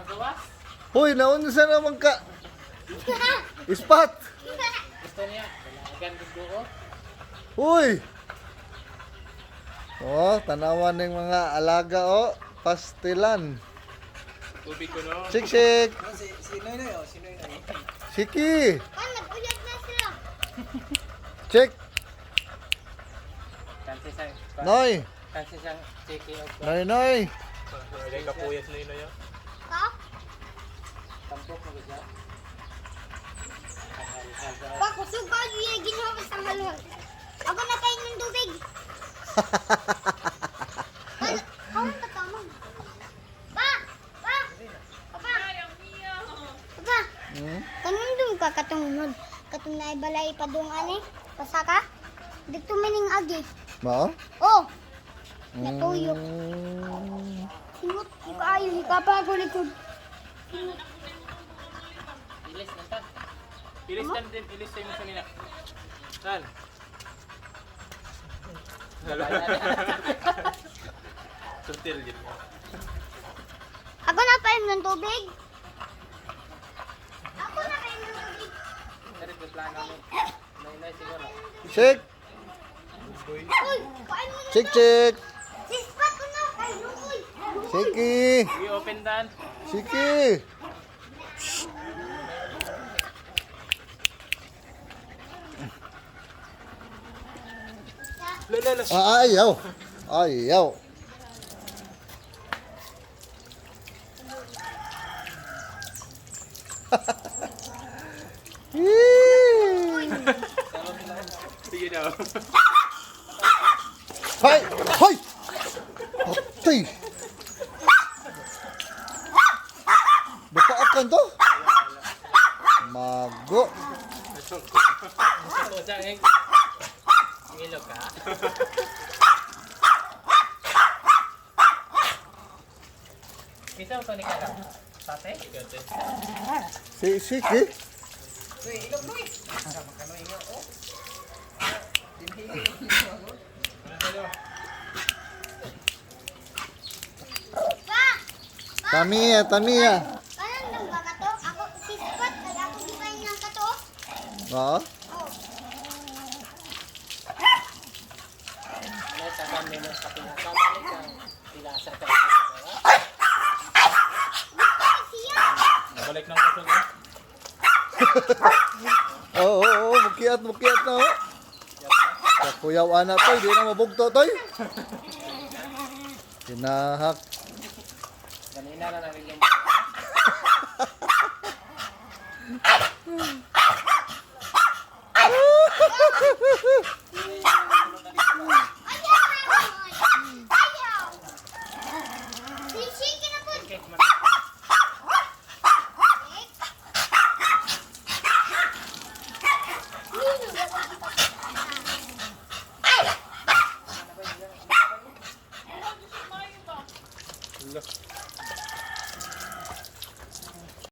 Magawas? Hoy, naunsa naman ka? Ispat! Gusto niya. Dalagan ko. Hoy! Oh, tanawan ng mga alaga oh. Pastilan. Tubig ko no. Sik-sik! Si Noynoy oh, si Noynoy. Siki! Nag-uyat na sila. Check! Kansi sang Noy! kansi sang chiki og Noy, noy! Kay kapuyas na yun yun. Ha? Tampok mo siya. Ba, kusog ka, ginawa ko sa haluhan. Ako na kayo ng tubig. Ako na tamang. Ba! Ba! Papa! Papa! Hmm? Kanong doon ka katungod? Katong naibalay pa doon ani? Pasa ka? Dito mining agi. Ba? Oh! Natuyok. Mm. Singot, di ka ayaw, di ka pa ako likod. Ilis na ta. Ilis tan din, ilis tayo mo sa nila. Saan? Sutil din mo. Ako na painom ng tubig. Ako na painom ng tubig. Dari ko plano mo. Nay siguro. Check! Uy, painom ng Check, check! Sispat ko na, painom uy. Siki! We open dan. Siki! Lala. Ayaw! Ayaw! Sige daw. Hay! Hay! Patay! Bapaakan to? Mago! O sa ngeng. Ngilog ka. Bisa ko ni ka. Tate? Gate. Siki! Uy, ilog mo eh. Pa! Tamiya, tamiya! Kanang nang ba ka to? Ako, sispat, kaya ako di pa ng kato. Oo? Ano sa kami mo sa pinakabalik ang pilasa ka. Siya! Balik ng kusog eh. Oo, oo, mukiat na oh. Kakuyaw anak toy, di na mabugto toy. Kinahak. Kanina na namin yung